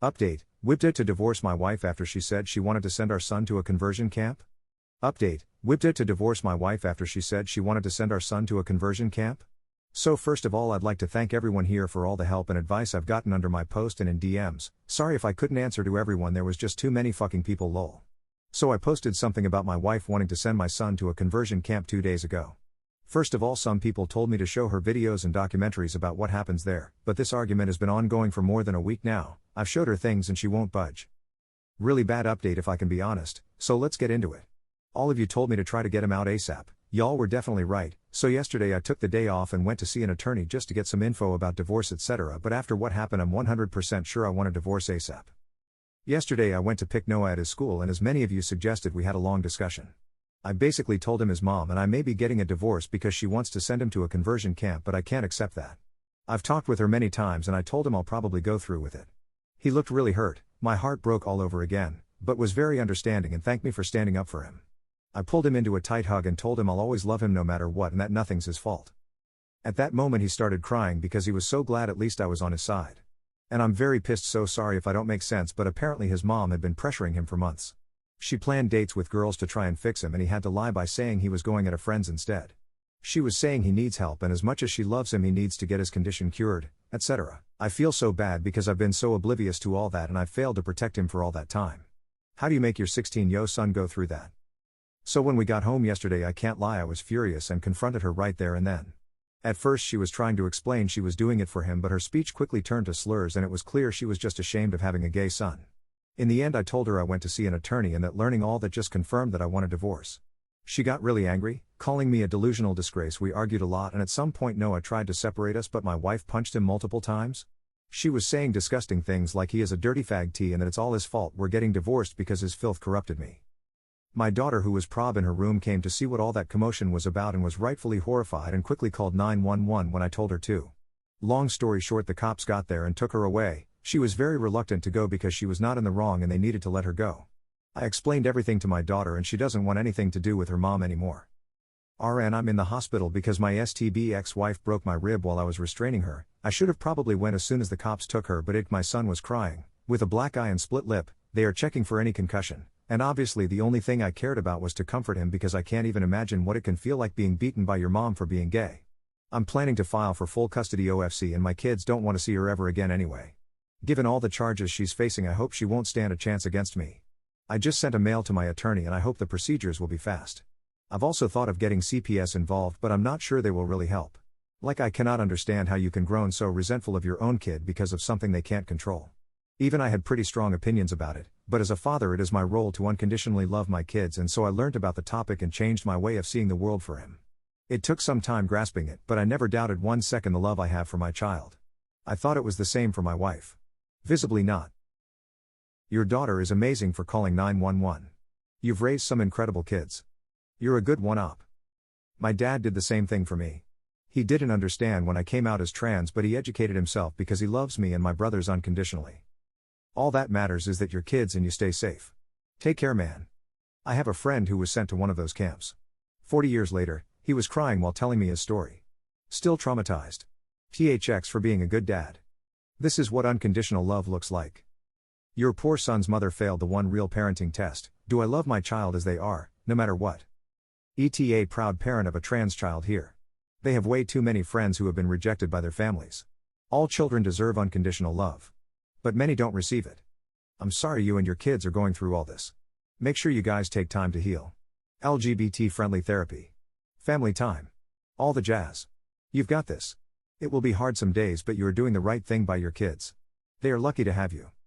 Update, WIBTA to divorce my wife after she said she wanted to send our son to a conversion camp? Update, WIBTA to divorce my wife after she said she wanted to send our son to a conversion camp? So first of all, I'd like to thank everyone here for all the help and advice I've gotten under my post and in DMs. Sorry if I couldn't answer to everyone, there was just too many fucking people lol. So I posted something about my wife wanting to send my son to a conversion camp 2 days ago. First of all, some people told me to show her videos and documentaries about what happens there, but this argument has been ongoing for more than a week now. I've showed her things and she won't budge. Really bad update if I can be honest, so let's get into it. All of you told me to try to get him out ASAP. Y'all were definitely right, so yesterday I took the day off and went to see an attorney just to get some info about divorce etc. But after what happened I'm 100% sure I want a divorce ASAP. Yesterday I went to pick Noah at his school and as many of you suggested we had a long discussion. I basically told him his mom and I may be getting a divorce because she wants to send him to a conversion camp, but I can't accept that. I've talked with her many times and I told him I'll probably go through with it. He looked really hurt, my heart broke all over again, but was very understanding and thanked me for standing up for him. I pulled him into a tight hug and told him I'll always love him no matter what and that nothing's his fault. At that moment he started crying because he was so glad at least I was on his side. And I'm very pissed, so sorry if I don't make sense, but apparently his mom had been pressuring him for months. She planned dates with girls to try and fix him and he had to lie by saying he was going at a friend's instead. She was saying he needs help and as much as she loves him he needs to get his condition cured, etc. I feel so bad because I've been so oblivious to all that and I've failed to protect him for all that time. How do you make your 16-year-old son go through that? So when we got home yesterday, I can't lie, I was furious and confronted her right there and then. At first she was trying to explain she was doing it for him, but her speech quickly turned to slurs and it was clear she was just ashamed of having a gay son. In the end I told her I went to see an attorney and that learning all that just confirmed that I want a divorce. She got really angry, calling me a delusional disgrace. We argued a lot and at some point Noah tried to separate us, but my wife punched him multiple times. She was saying disgusting things like he is a dirty fag T and that it's all his fault we're getting divorced because his filth corrupted me. My daughter, who was prob in her room, came to see what all that commotion was about and was rightfully horrified and quickly called 911 when I told her to. Long story short, the cops got there and took her away. She was very reluctant to go because she was not in the wrong and they needed to let her go. I explained everything to my daughter and she doesn't want anything to do with her mom anymore. RN, I'm in the hospital because my STB ex-wife broke my rib while I was restraining her. I should have probably went as soon as the cops took her, but my son was crying, with a black eye and split lip. They are checking for any concussion. And obviously the only thing I cared about was to comfort him because I can't even imagine what it can feel like being beaten by your mom for being gay. I'm planning to file for full custody OFC and my kids don't want to see her ever again anyway. Given all the charges she's facing, I hope she won't stand a chance against me. I just sent a mail to my attorney and I hope the procedures will be fast. I've also thought of getting CPS involved, but I'm not sure they will really help. Like, I cannot understand how you can grow so resentful of your own kid because of something they can't control. Even I had pretty strong opinions about it, but as a father it is my role to unconditionally love my kids, and so I learned about the topic and changed my way of seeing the world for him. It took some time grasping it, but I never doubted 1 second the love I have for my child. I thought it was the same for my wife. Visibly not. Your daughter is amazing for calling 911. You've raised some incredible kids. You're a good one-up. My dad did the same thing for me. He didn't understand when I came out as trans, but he educated himself because he loves me and my brothers unconditionally. All that matters is that you're kids and you stay safe. Take care, man. I have a friend who was sent to one of those camps. 40 years later, he was crying while telling me his story. Still traumatized. THX for being a good dad. This is what unconditional love looks like. Your poor son's mother failed the one real parenting test. Do I love my child as they are, no matter what? ETA, proud parent of a trans child here. They have way too many friends who have been rejected by their families. All children deserve unconditional love. But many don't receive it. I'm sorry you and your kids are going through all this. Make sure you guys take time to heal. LGBT-friendly therapy. Family time. All the jazz. You've got this. It will be hard some days, but you are doing the right thing by your kids. They are lucky to have you.